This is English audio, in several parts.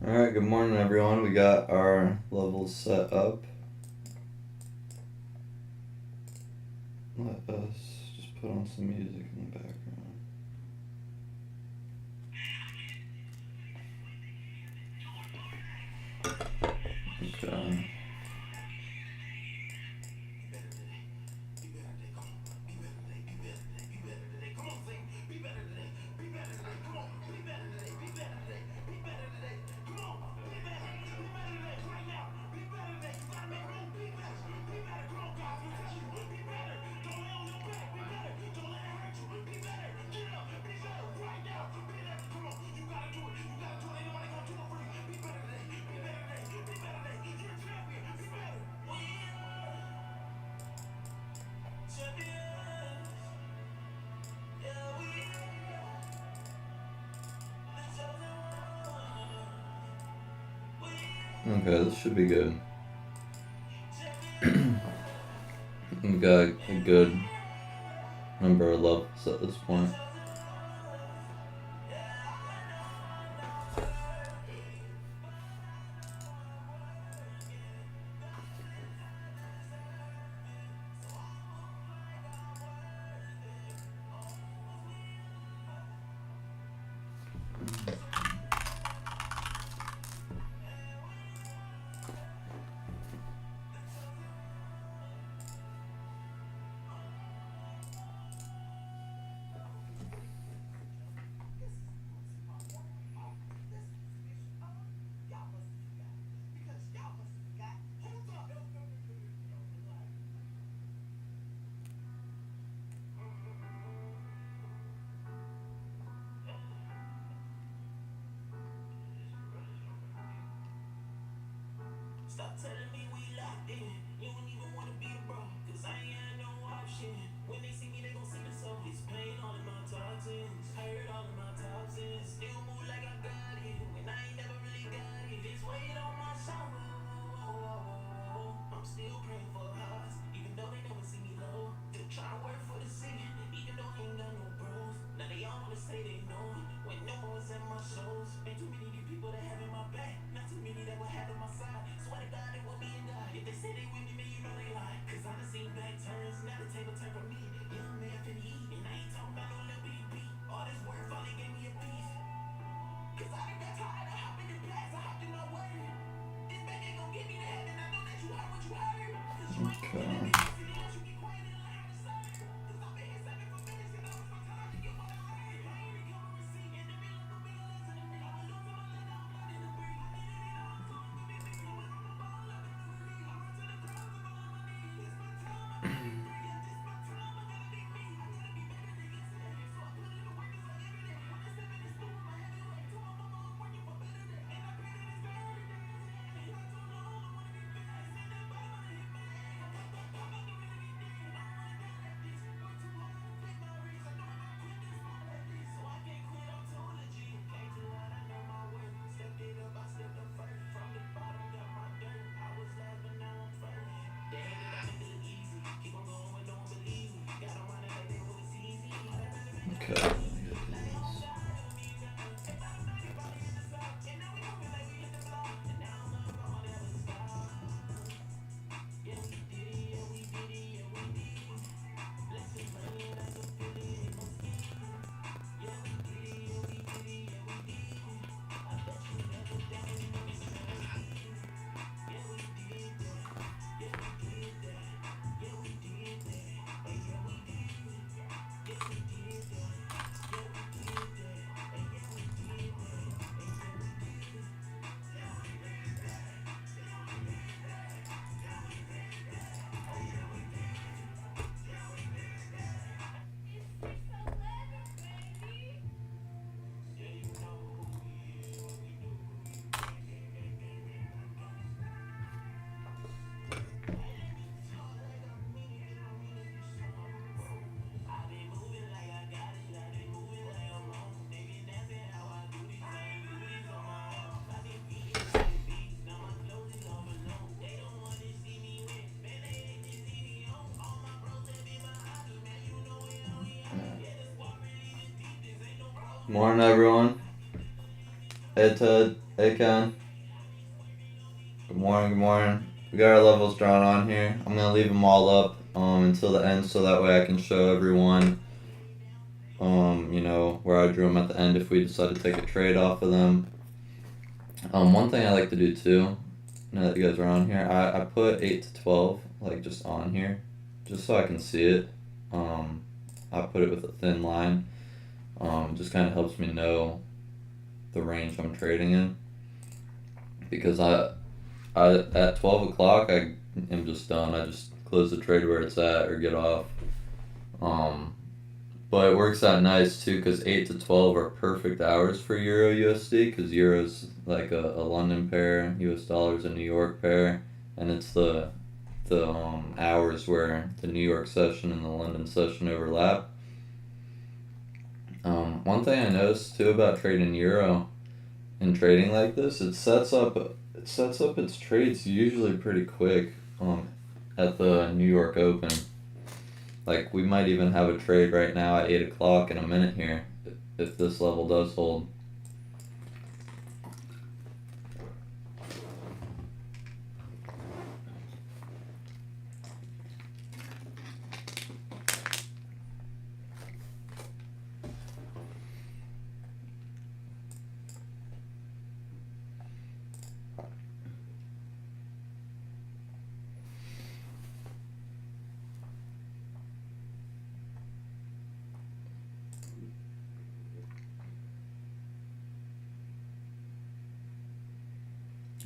Alright, good morning everyone. We got our levels set up. Let us just put on some music in the background. Okay. Okay, this should be good. We got a good number of levels at this point. Stop telling me we locked in. You don't even wanna be the bro, cause I ain't had no option. When they see me, they gon' see the soul. It's pain all in my toxins, hurt all in my toxins. Still move like I got it, when I ain't never really got it. This weight on my shoulder. I'm still praying for us, even though they never see me low. Still trying to work for the city, even though I ain't got no bros. Now they all wanna say they know, when no more was at my shows. Ain't too many of these people that having my back, not too many that will have on my side. Swear to God, it will be a God. If they say they with me, man, you know they lie. Cause I done seen back turns, now the table turn for me. Young man finna eat, and I ain't talking about no little BB. All this work finally gave me a piece. Cause I done got tired of hopping in past, I hopped in my word. This back ain't gon' get me to heaven, I know that you heard what you heard. Cause you ain't gon' get that Okay. big city unless you get quiet and learn how to serve. Cause I've been here serving for minutes, and now it's my time to get what I earned. I ain't recover receipt, in the middle of the bigger lesson to me. I'ma lose my land, I'm learning to breathe. I need it all, so I'm gonna be big, so when I'm a ball, I'm gonna believe. I run to the ground, I'm on my knees. This my time, I gotta be free. Yeah, this my time, I gotta be me. I gotta be better than yesterday, so I put in the work, it's like every day. When I step in the store, my heavyweight, to my mama, I'm working for better days. And I pray that it's better days. Not too long, I wanna be fast. And the bottom, I hit my ass. I'm about to really be dead. I don't wanna die like this. Work too hard, take my risks. I know if I quit, then it's not like this. So I can't quit, I'm too legit. Came too hard, I know my worth. Stepped it up, I stepped up first. From the bottom, got my dirt. I was last, but now I'm first. They hated on me, did it easy. Keep on going when no one believes me. Got on running like they was easy. Okay. Let me get these. Morning, everyone. Hey, Ted. Hey Ken. Good morning, good morning. We got our levels drawn on here. I'm gonna leave them all up until the end so that way I can show everyone where I drew them at the end if we decide to take a trade off of them. One thing I like to do too, now that you guys are on here, I put 8 to 12 like just on here just so I can see it. I put it with a thin line. Just kind of helps me know the range I'm trading in because I at 12 o'clock I am just done. I just close the trade where it's at or get off. But it works out nice too because 8 to 12 are perfect hours for Euro USD because Euro's like a London pair, US dollars a New York pair, and it's the hours where the New York session and the London session overlap. One thing I noticed too about trading Euro and trading like this, it sets up its trades usually pretty quick at the New York Open. Like we might even have a trade right now at 8 o'clock in a minute here if this level does hold.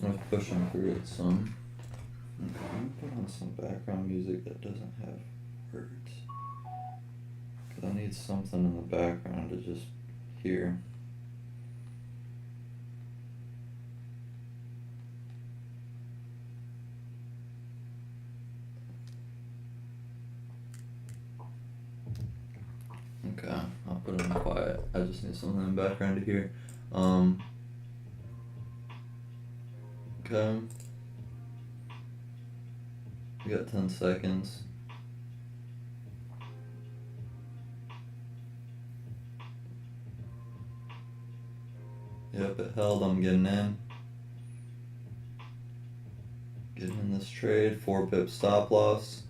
I'm pushing through it some. Okay, I'm gonna put on some background music that doesn't have words. Because I need something in the background to just hear. Okay, I'll put it in quiet. I just need something in the background to hear. Okay. We got 10 seconds. Yep, it held. I'm getting in. Getting in this trade. 4 pip stop loss.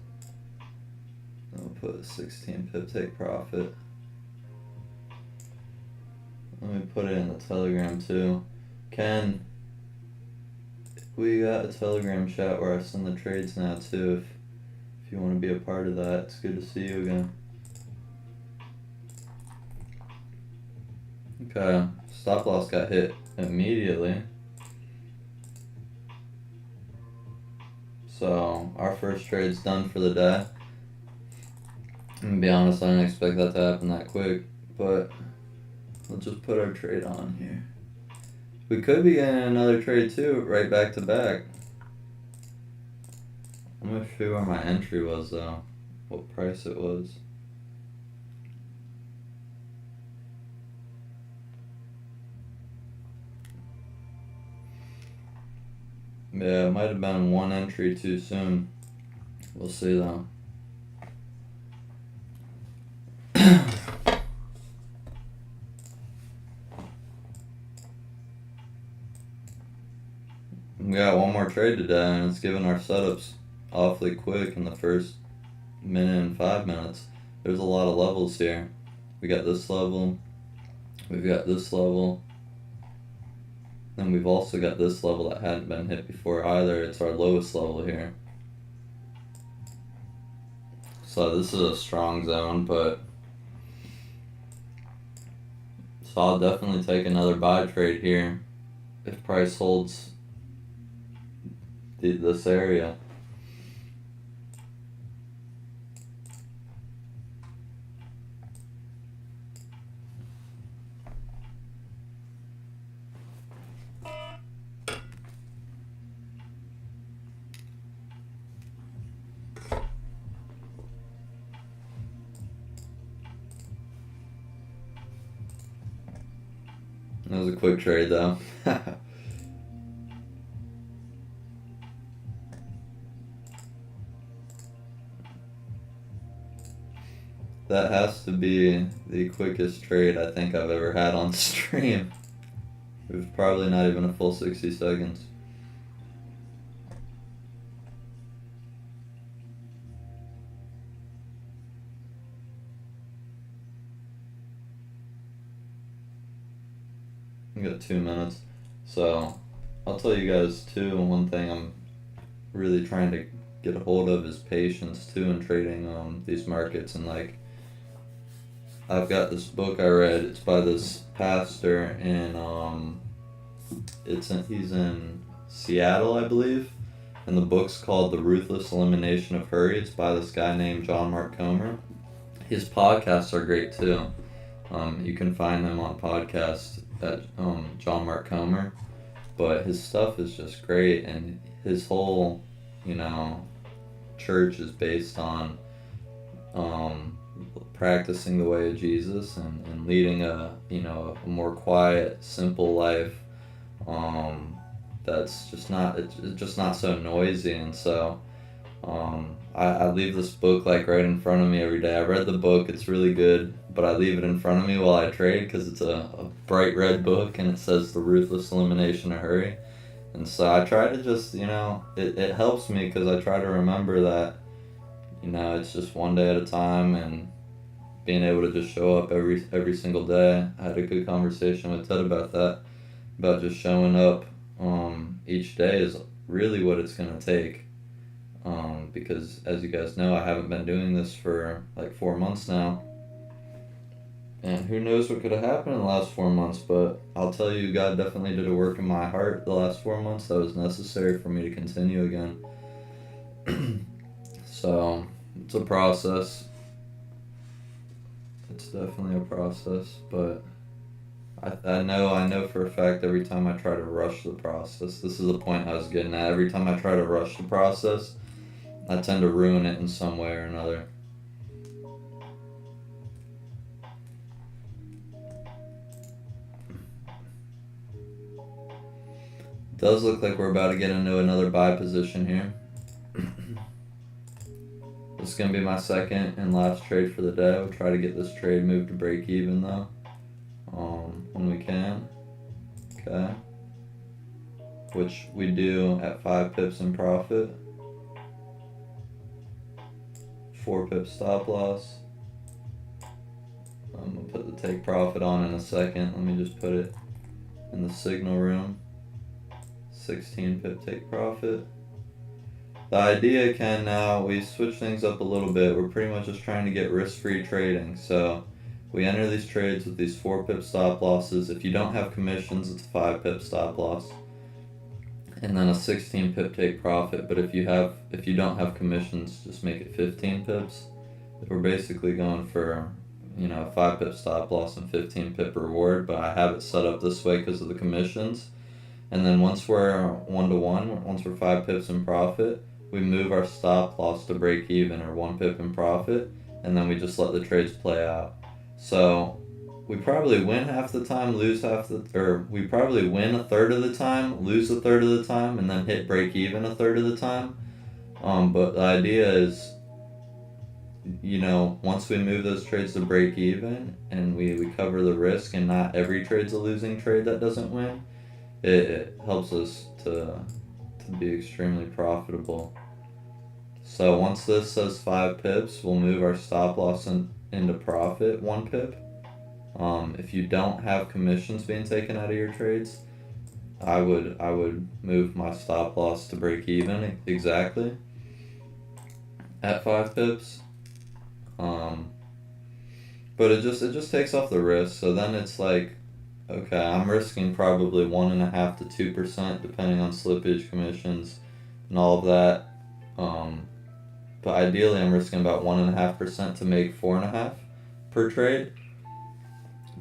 I'll put a 16 pip take profit. Let me put it in the Telegram too. Ken, we got a Telegram chat where I send the trades now too. If you want to be a part of that, it's good to see you again. Okay, stop loss got hit immediately. So our first trade's done for the day. I'm gonna be honest, I didn't expect that to happen that quick, but let's just put our trade on here. We could be getting another trade too, right back to back. I'm gonna see where my entry was though, what price it was. Yeah, it might have been one entry too soon. We'll see though. We got one more trade today, and it's giving our setups awfully quick in the first minute and 5 minutes. There's a lot of levels here. We got this level, we've got this level, and we've also got this level that hadn't been hit before either. It's our lowest level here. So this is a strong zone, but so I'll definitely take another buy trade here if price holds this area. That was a quick trade though. That has to be the quickest trade I think I've ever had on stream. It was probably not even a full 60 seconds. We got 2 minutes. So, I'll tell you guys too, one thing I'm really trying to get a hold of is patience too in trading these markets. And like, I've got this book I read, it's by this pastor in he's in Seattle, I believe, and the book's called The Ruthless Elimination of Hurry. It's by this guy named John Mark Comer. His podcasts are great too. You can find them on podcasts at John Mark Comer, but his stuff is just great, and his whole, church is based on practicing the way of Jesus and leading a more quiet, simple life. That's just not it's just not so noisy, and so I leave this book like right in front of me every day. I read the book, it's really good, but I leave it in front of me while I trade because it's a bright red book and it says The Ruthless Elimination of Hurry. And so I try to just, it helps me because I try to remember that, it's just one day at a time, and being able to just show up every single day. I had a good conversation with Ted about that, about just showing up each day is really what it's going to take. Because as you guys know, I haven't been doing this for like 4 months now. And who knows what could have happened in the last 4 months, but I'll tell you, God definitely did a work in my heart the last 4 months that was necessary for me to continue again. So, it's a process. It's definitely a process, but I know for a fact every time I try to rush the process, this is the point I was getting at, every time I try to rush the process, I tend to ruin it in some way or another. Does look like we're about to get into another buy position here. This is going to be my second and last trade for the day. We'll try to get this trade moved to break even though, when we can. Okay. Which we do at 5 pips in profit. 4 pip stop loss. I'm going to put the take profit on in a second. Let me just put it in the signal room. 16 pip take profit. The idea, Ken, now we switch things up a little bit. We're pretty much just trying to get risk-free trading. So we enter these trades with these 4 pip stop losses. If you don't have commissions, it's a 5 pip stop loss. And then a 16 pip take profit. But if you don't have commissions, just make it 15 pips. We're basically going for, a 5 pip stop loss and 15 pip reward, but I have it set up this way because of the commissions. And then once we're 1-to-1, once we're 5 pips in profit, we move our stop loss to break even, or 1 pip in profit, and then we just let the trades play out. So we probably win half the time, we probably win a third of the time, lose a third of the time, and then hit break even a third of the time. But the idea is, once we move those trades to break even and we cover the risk, and not every trade's a losing trade that doesn't win, it helps us to be extremely profitable. So once this says 5 pips, we'll move our stop loss into profit 1 pip. If you don't have commissions being taken out of your trades, I would move my stop loss to break even exactly at 5 pips. But it just takes off the risk. So then it's like, okay, I'm risking probably 1.5% to 2% depending on slippage, commissions, and all of that. But ideally, I'm risking about 1.5% to make 4.5% per trade.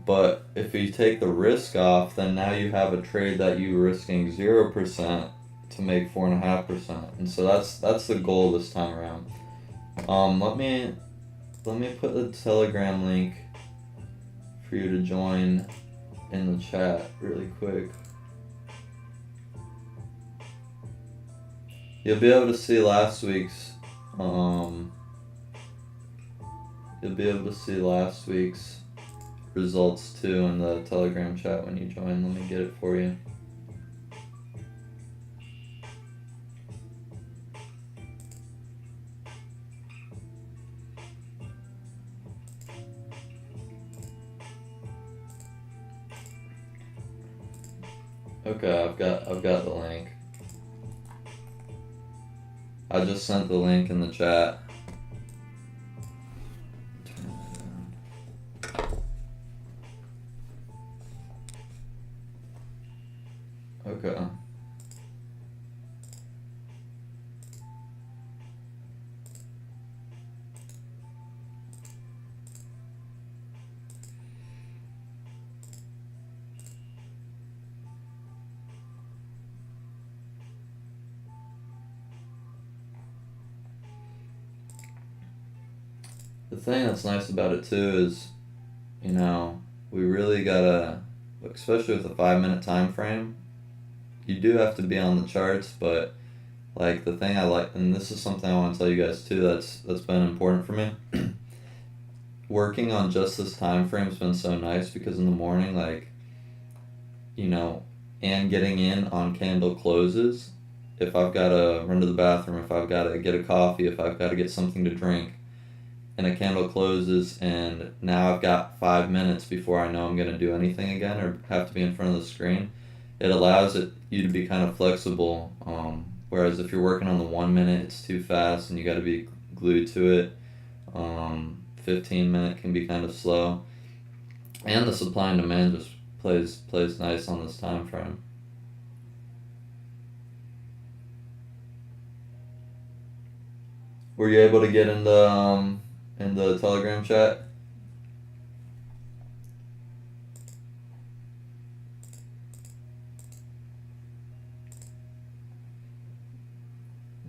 But if you take the risk off, then now you have a trade that you're risking 0% to make 4.5%, and so that's the goal this time around. Let me put the Telegram link for you to join in the chat really quick. You'll be able to see last week's results too in the Telegram chat when you join. Let me get it for you. Okay, I've got the link. I just sent the link in the chat. Okay. The thing that's nice about it too is, you know, we really gotta, especially with a 5 minute time frame, you do have to be on the charts, but like the thing I like, and this is something I want to tell you guys too, that's been important for me. Working on just this time frame's been so nice because in the morning, like, you know, and getting in on candle closes, if I've got to run to the bathroom, if I've got to get a coffee, if I've got to get something to drink, and a candle closes, and now I've got 5 minutes before I know I'm going to do anything again or have to be in front of the screen, it allows you to be kind of flexible. Whereas if you're working on the 1 minute, it's too fast and you got to be glued to it. 15 minute can be kind of slow, and the supply and demand just plays nice on this time frame. Were you able to get in the Telegram chat?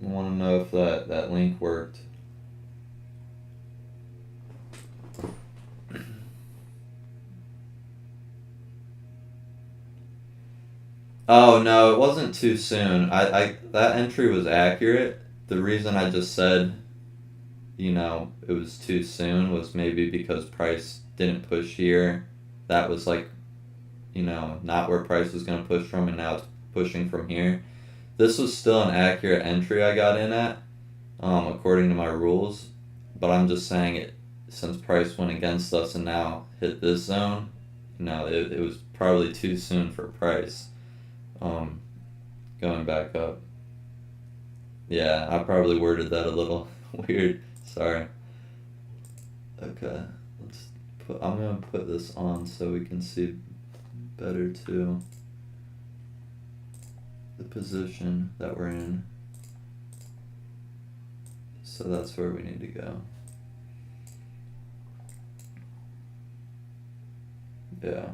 I want to know if that link worked. Oh no, it wasn't too soon. I that entry was accurate. The reason I just said, you know, it was too soon was maybe because price didn't push here. That was like, you know, not where price was gonna push from, and now it's pushing from here. This was still an accurate entry I got in at, according to my rules. But I'm just saying it, since price went against us and now hit this zone, you know, it was probably too soon for price. Going back up. Yeah, I probably worded that a little weird. Sorry. Okay, I'm gonna put this on so we can see better too the position that we're in. So that's where we need to go. Yeah.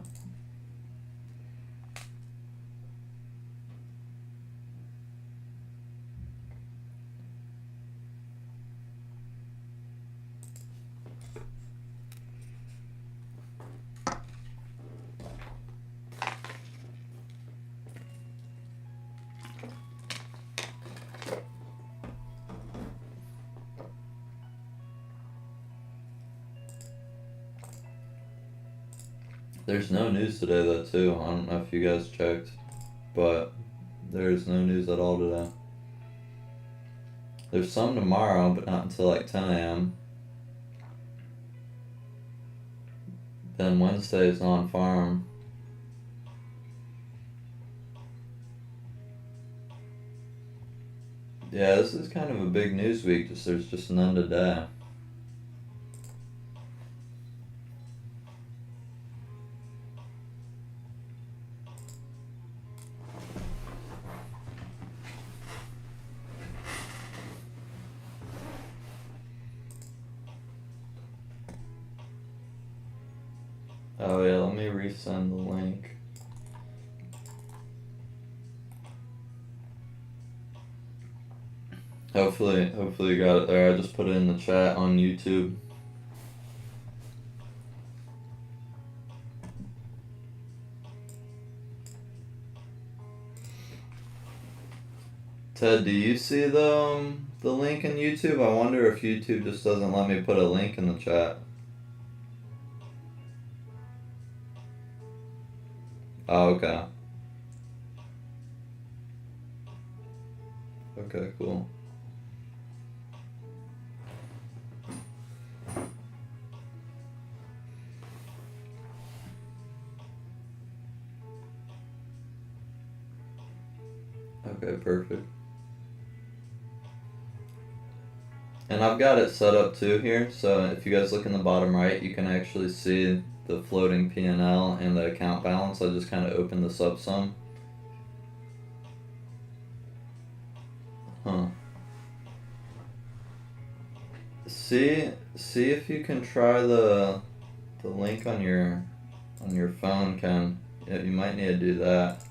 There's no news today though too. I don't know if you guys checked, but there's no news at all today. There's some tomorrow, but not until like 10 a.m. Then Wednesday is non-farm. Yeah, this is kind of a big news week. There's just none today. Oh yeah, let me resend the link. Hopefully you got it there. I just put it in the chat on YouTube. Ted, do you see the link in YouTube? I wonder if YouTube just doesn't let me put a link in the chat. Oh, okay. Okay, cool. Okay, perfect. And I've got it set up too here, so if you guys look in the bottom right, you can actually see the floating P&L and the account balance. I just kind of opened this up some. Huh. See if you can try the link on your phone, Ken. Yeah, you might need to do that.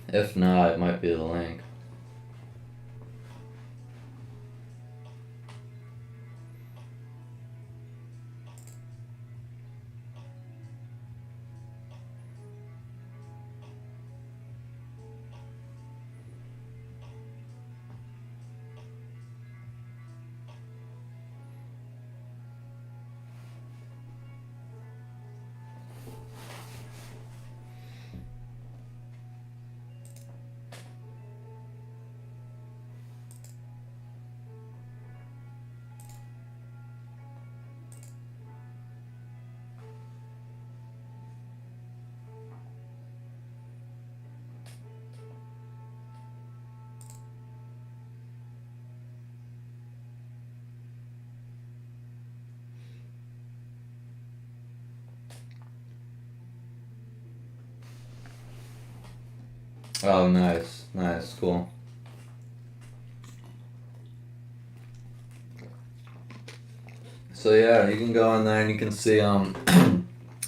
If not, it might be the link. Oh, nice, cool. So yeah, you can go in there and you can see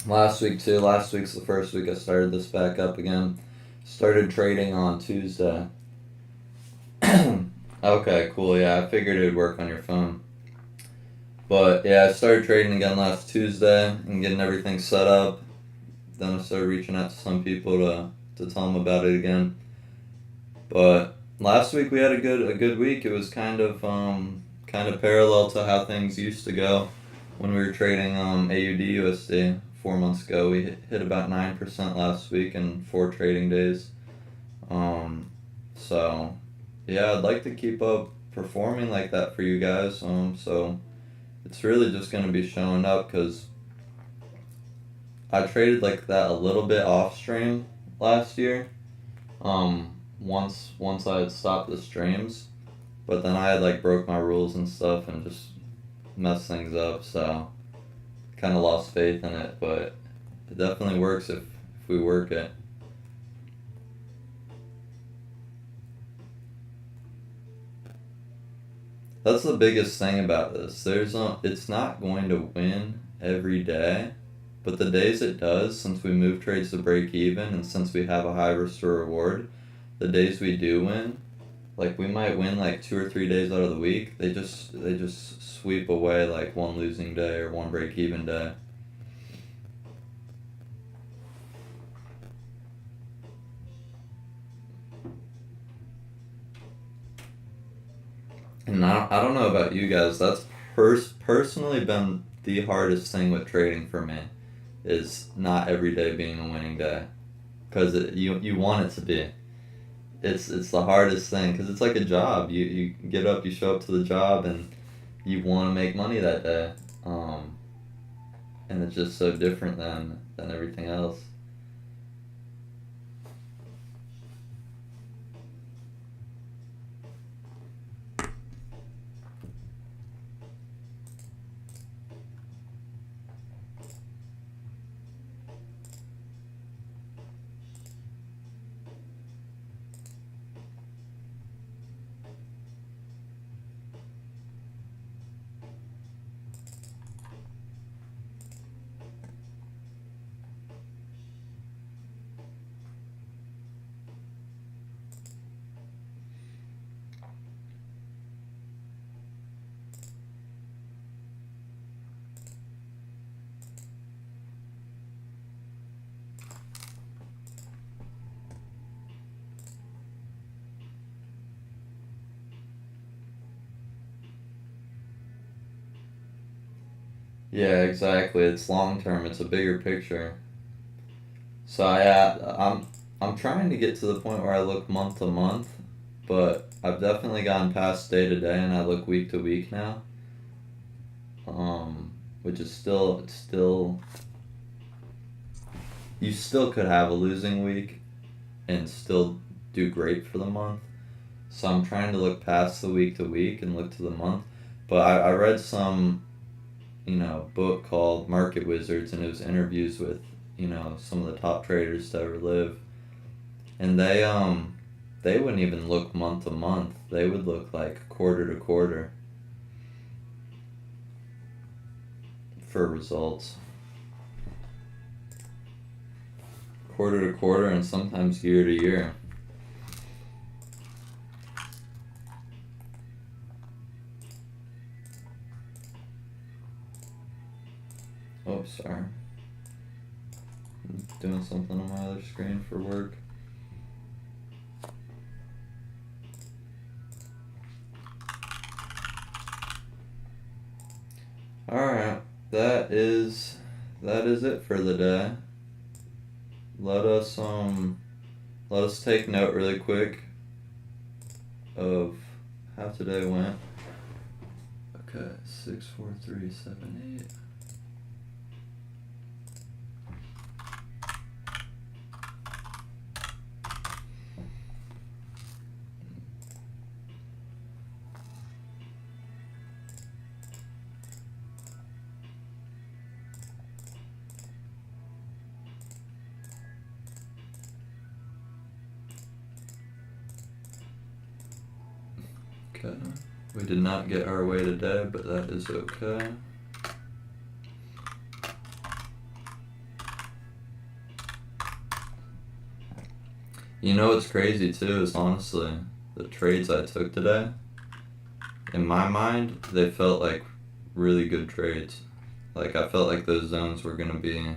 last week too. Last week's the first week I started this back up again. Started trading on Tuesday. Okay, cool. Yeah, I figured it would work on your phone. But yeah, I started trading again last Tuesday and getting everything set up. Then I started reaching out to some people to tell them about it again. But last week we had a good week. It was kind of parallel to how things used to go when we were trading AUD USD 4 months ago. We hit about 9% last week in 4 trading days. So yeah, I'd like to keep up performing like that for you guys. So it's really just gonna be showing up because I traded like that a little bit off stream last year. Once I had stopped the streams, but then I had like broke my rules and stuff and just messed things up. So kind of lost faith in it, but it definitely works if we work it. That's the biggest thing about this. It's not going to win every day, but the days it does, since we move trades to break even and since we have a high risk to reward, the days we do win, like we might win like 2 or 3 days out of the week. They just sweep away like one losing day or one break even day. And I don't know about you guys. That's personally been the hardest thing with trading for me, is not every day being a winning day, because you want it to be. It's the hardest thing because it's like a job. You get up, you show up to the job, and you want to make money that day. Um, and it's just so different than everything else. Yeah, exactly. It's long term. It's a bigger picture. So yeah, I'm trying to get to the point where I look month to month, but I've definitely gone past day to day, and I look week to week now. Which is still it's still you still could have a losing week and still do great for the month. So I'm trying to look past the week to week and look to the month. But I read some book called Market Wizards, and it was interviews with some of the top traders to ever live, and they wouldn't even look month to month. They would look like quarter to quarter for results. Quarter to quarter, and sometimes year to year. Oh, sorry. I'm doing something on my other screen for work. Alright, that is it for the day. Let us take note really quick of how today went. Okay, 6, 4, 3, 7, 8. Okay, we did not get our way today, but that is okay. You know what's crazy too is honestly the trades I took today. In my mind, they felt like really good trades. Like I felt like those zones were gonna be.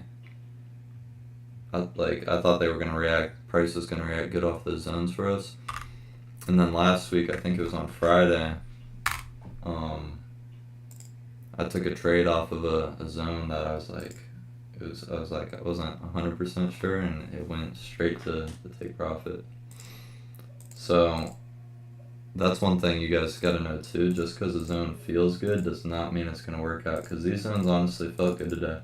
I thought they were gonna react. Price was gonna react good off those zones for us. And then last week, I think it was on Friday. I took a trade off of a zone that I was like, I wasn't 100% sure, and it went straight to the take profit. So that's one thing you guys got to know too. Just because a zone feels good does not mean it's gonna work out. Because these zones honestly felt good today.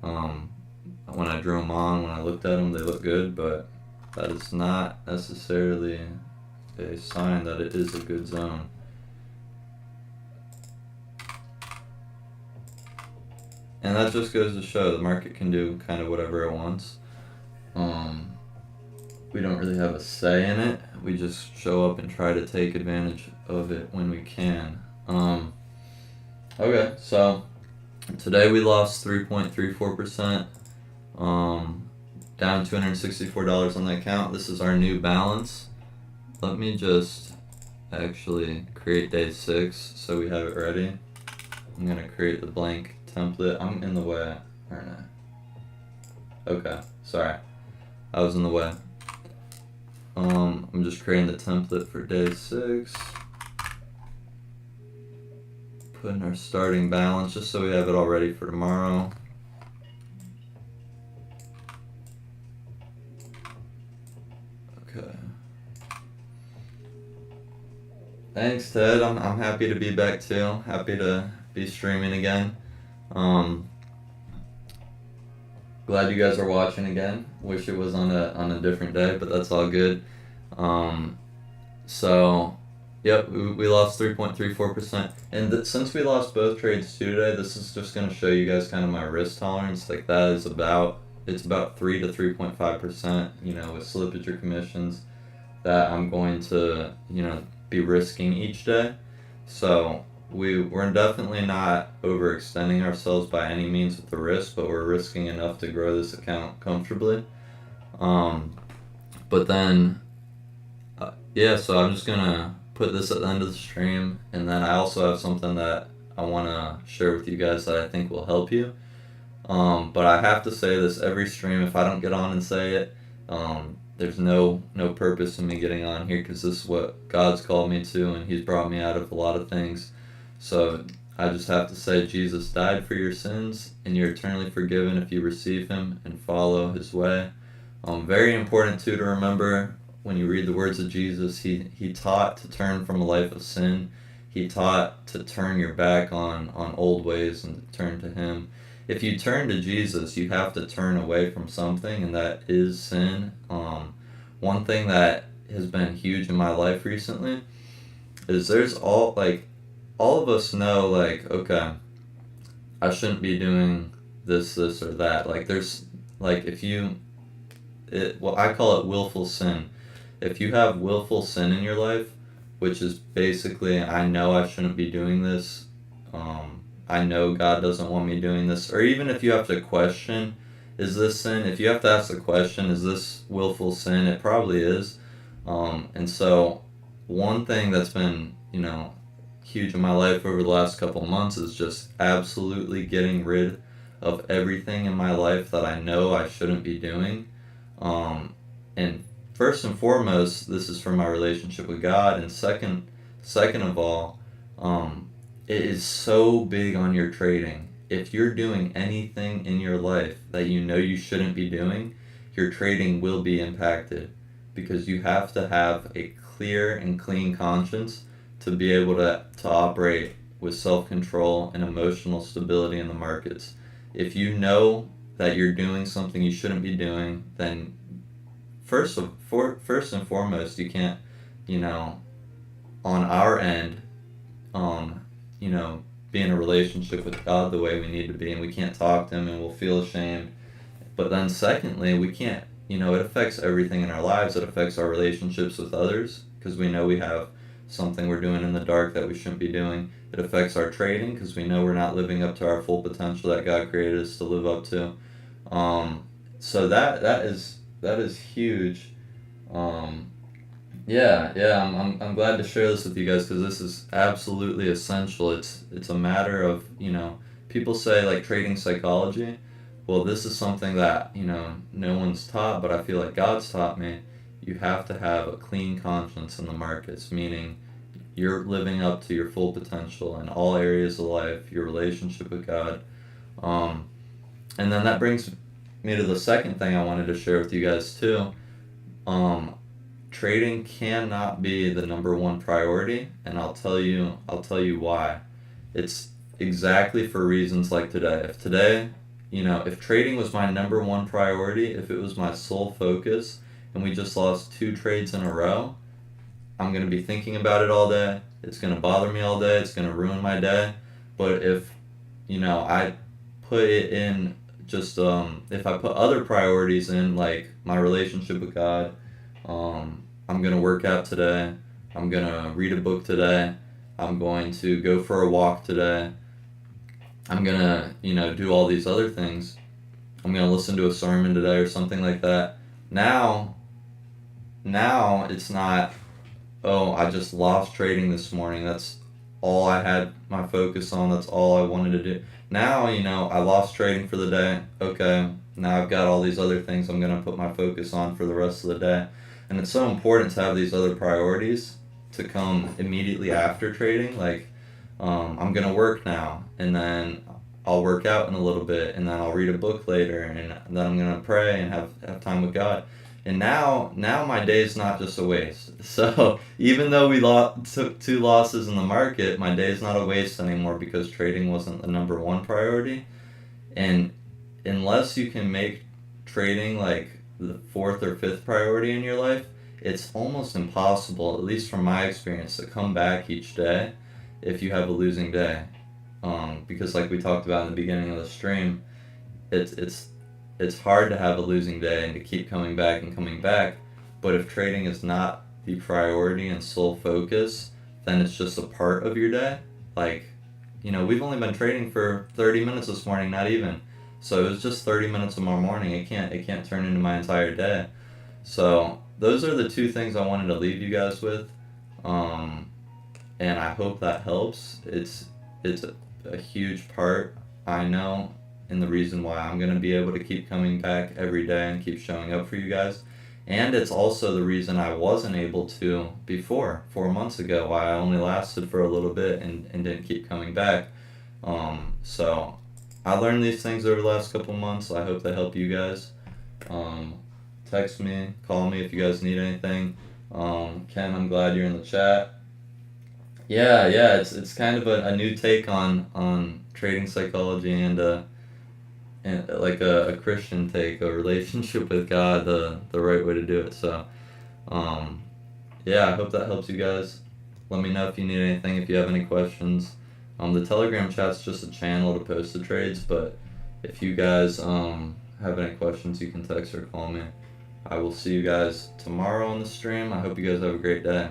When I drew them on, when I looked at them, they look good, but that is not necessarily a sign that it is a good zone. And that just goes to show the market can do kind of whatever it wants. We don't really have a say in it. We just show up and try to take advantage of it when we can. Okay, so today we lost 3.34%. Down $264 on the account. This is our new balance. Let me just actually create day 6 so we have it ready. I'm gonna create the blank template. I'm in the way, aren't I? Okay, sorry. I was in the way. I'm just creating the template for day 6. Putting our starting balance just so we have it all ready for tomorrow. Okay. Thanks, Ted. I'm happy to be back too. Happy to be streaming again. Glad you guys are watching again. Wish it was on a different day, but that's all good. So, yep, we lost 3.34%. And since we lost both trades too today, this is just going to show you guys kind of my risk tolerance. Like that is it's about 3 to 3.5%, with slippage or commissions that I'm going to, be risking each day. So we're definitely not overextending ourselves by any means with the risk, but we're risking enough to grow this account comfortably. But then, so I'm just gonna put this at the end of the stream, and then I also have something that I want to share with you guys that I think will help you. But I have to say this every stream. If I don't get on and say it, there's no purpose in me getting on here because this is what God's called me to, and He's brought me out of a lot of things. So I just have to say Jesus died for your sins, and you're eternally forgiven if you receive him and follow his way. Very important too to remember when you read the words of Jesus, he taught to turn from a life of sin. He taught to turn your back on old ways and to turn to him. If you turn to Jesus, you have to turn away from something, and that is sin. One thing that has been huge in my life recently is there's all of us know, like, okay, I shouldn't be doing this or that. Like there's like if you well, I call it willful sin. If you have willful sin in your life, which is basically, I know I shouldn't be doing this, I know God doesn't want me doing this, or even if you have to question, is this sin? If you have to ask the question, is this willful sin? It probably is. And so, one thing that's been, huge in my life over the last couple of months is just absolutely getting rid of everything in my life that I know I shouldn't be doing. And first and foremost, this is for my relationship with God, and second of all, it is so big on your trading. If you're doing anything in your life that you know you shouldn't be doing, your trading will be impacted because you have to have a clear and clean conscience to be able to operate with self-control and emotional stability in the markets. If you know that you're doing something you shouldn't be doing, then first and foremost, you can't, on our end, be in a relationship with God the way we need to be, and we can't talk to him and we'll feel ashamed. But then secondly, we can't, it affects everything in our lives. It affects our relationships with others because we know we have something we're doing in the dark that we shouldn't be doing. It affects our trading because we know we're not living up to our full potential that God created us to live up to. So that is huge. I'm glad to share this with you guys because this is absolutely essential. It's a matter of, people say like trading psychology. Well, this is something that, no one's taught, but I feel like God's taught me. You have to have a clean conscience in the markets, meaning you're living up to your full potential in all areas of life, your relationship with God. And then that brings me to the second thing I wanted to share with you guys too. Trading cannot be the number one priority, and I'll tell you why. It's exactly for reasons like today. If trading was my number one priority, if it was my sole focus, and we just lost 2 trades in a row, I'm going to be thinking about it all day. It's going to bother me all day. It's going to ruin my day. But if, I put it in just, if I put other priorities in, like my relationship with God, I'm going to work out today. I'm going to read a book today. I'm going to go for a walk today. I'm going to, do all these other things. I'm going to listen to a sermon today or something like that. Now it's not, oh, I just lost trading this morning. That's all I had my focus on. That's all I wanted to do. Now, I lost trading for the day. Okay, now I've got all these other things I'm going to put my focus on for the rest of the day. And it's so important to have these other priorities to come immediately after trading. Like, I'm going to work now, and then I'll work out in a little bit, and then I'll read a book later, and then I'm going to pray and have time with God. And now my day's not just a waste. So even though we took 2 losses in the market, my day's not a waste anymore because trading wasn't the number one priority. And unless you can make trading like the 4th or 5th priority in your life, it's almost impossible, at least from my experience, to come back each day if you have a losing day. Because like we talked about in the beginning of the stream, it's hard to have a losing day and to keep coming back and coming back. But if trading is not the priority and sole focus, then it's just a part of your day. Like, we've only been trading for 30 minutes this morning, not even. So it was just 30 minutes of my morning. It can't turn into my entire day. So those are the 2 things I wanted to leave you guys with. And I hope that helps. It's a huge part, I know, and the reason why I'm going to be able to keep coming back every day and keep showing up for you guys. And it's also the reason I wasn't able to before, 4 months ago, why I only lasted for a little bit and didn't keep coming back. So I learned these things over the last couple months. I hope they help you guys. Um, Text me, call me if you guys need anything. Ken, I'm glad you're in the chat. Yeah, it's kind of a new take on trading psychology and like a Christian take, a relationship with God, the right way to do it. So, um, yeah, I hope that helps you guys. Let me know if you need anything, if you have any questions. The Telegram chat's just a channel to post the trades, but if you guys have any questions, you can text or call me. I will see you guys tomorrow on the stream. I hope you guys have a great day.